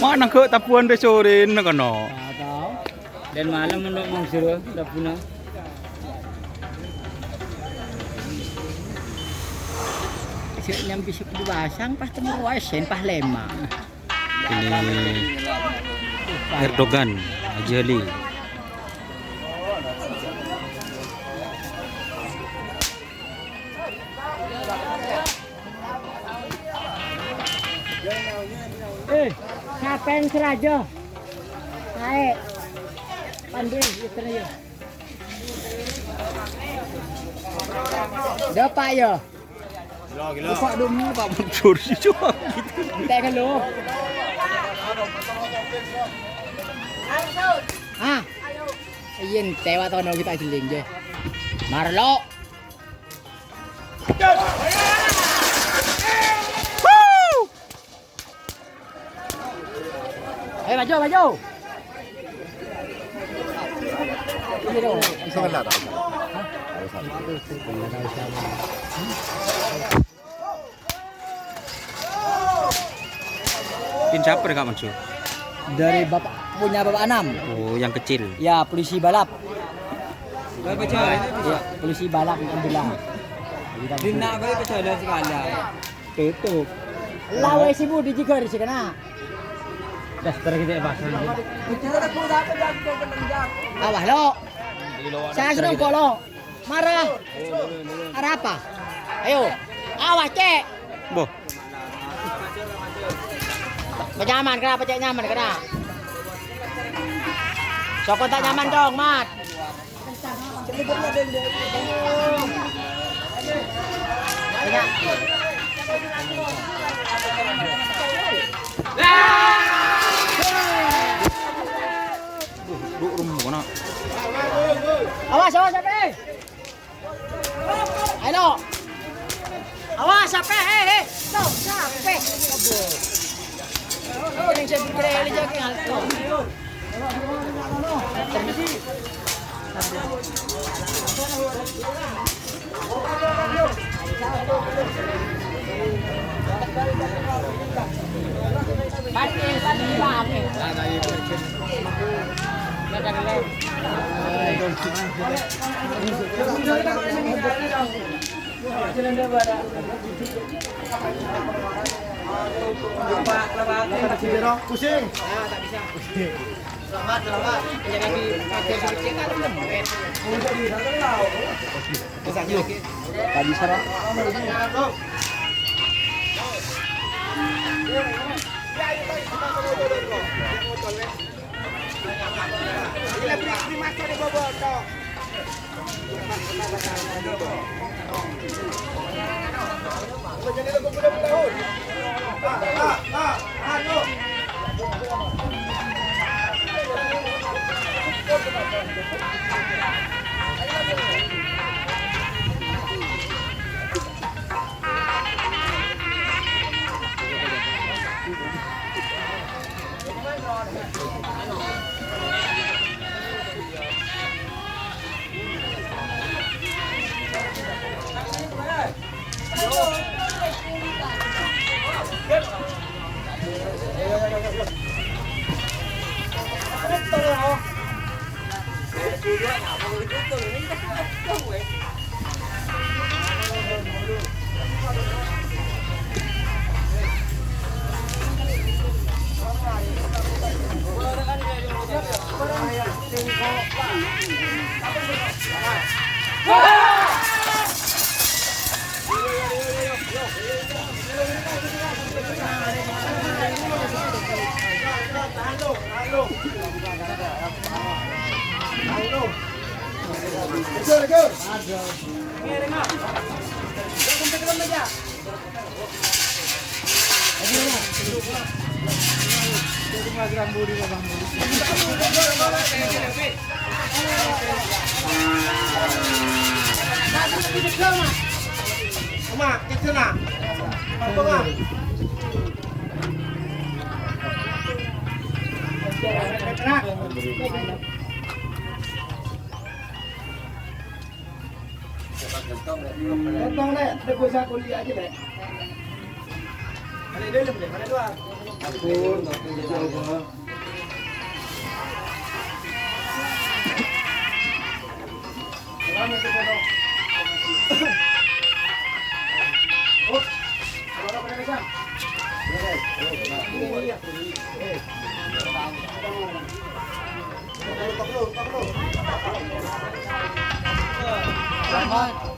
Mana ke tapuan de sorin na kano. Dan malam menurut mangsur tapuna. Nyampi sepuluh basang pas temu wasen pas lema. Ini Erdogan, Haji Ali. Siapa yang seraja? Naik. Pandai itu ya. Dapat ya. Gila. Pak demi Pak Mansur sih cuma gitu. Tak kan lo. Ah. Ayen tewa tono kita jeling je. Marlo. Maju. Ini dong. Bisa lah tak? Pin siapa Kak Mansur? Dari punya bapak Anam. Oh, yang kecil. Ya, polisi balap. Berapa cahaya? Ya, polisi balap alhamdulillah. Dina berapa cahaya sekali? Tutup. Lawe si Budi juga di sana. Dasar kita pasang. Awas lo. Saya sudah kolong. Marah. Marah apa? Ayo. Awas cek. Boh. Nyaman kenapa cek nyaman kena? Sokon tak nyaman dong, Mat. Banyak. Awas sampai. Ayo. Awas sampai. Tuh, sampai. Oh, yang saya pikir ele jaga hal tu. Pusing. Tak bisa. Selamat. Jangan dipakai sedikit kan lembut. Tak bisa lah. Halo. Mak, kecil nak. Apa mak? Tentang deh, ada gua kuliah aja deh. Ada dulu, ada dua. Selamat itu Oh, berapa pedagang? Selamat.